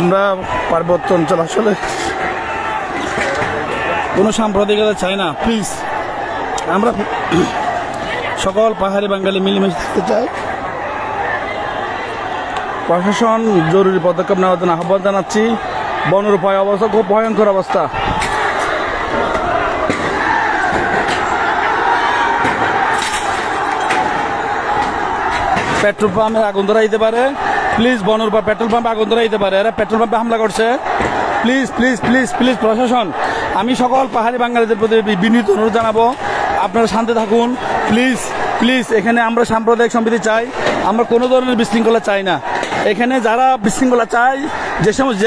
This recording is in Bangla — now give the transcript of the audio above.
আমরা পার্বত্য অঞ্চল আসলে কোনো সাম্প্রদায়িকতা চাই না। প্লিজ, আমরা সকল পাহাড়ি বাঙালি মিলেমিশে থাকতে চাই। প্রশাসন জরুরি পদক্ষেপ নেওয়ার জন্য আহ্বান জানাচ্ছি। বনের উপায় অবস্থা খুব ভয়ঙ্কর অবস্থা। পেট্রোল পাম্পে আগুন ধরা দিতে পারে। প্লিজ, বনের উপর পেট্রোল পাম্পে আগুন ধরা দিতে পারে। এরা পেট্রোল পাম্পে হামলা করছে। প্লিজ প্লিজ প্লিজ প্লিজ প্রশাসন, আমি সকল পাহাড়ি বাঙালিদের প্রতি বিনীত অনুরোধ জানাবো, আপনারা শান্তি থাকুন। প্লিজ প্লিজ, এখানে আমরা সাম্প্রদায়িক সম্প্রীতি চাই, আমরা কোনো ধরনের বিশৃঙ্খলা চাই না। এখানে যারা বিশৃঙ্খলা চাই, যে সমস্ত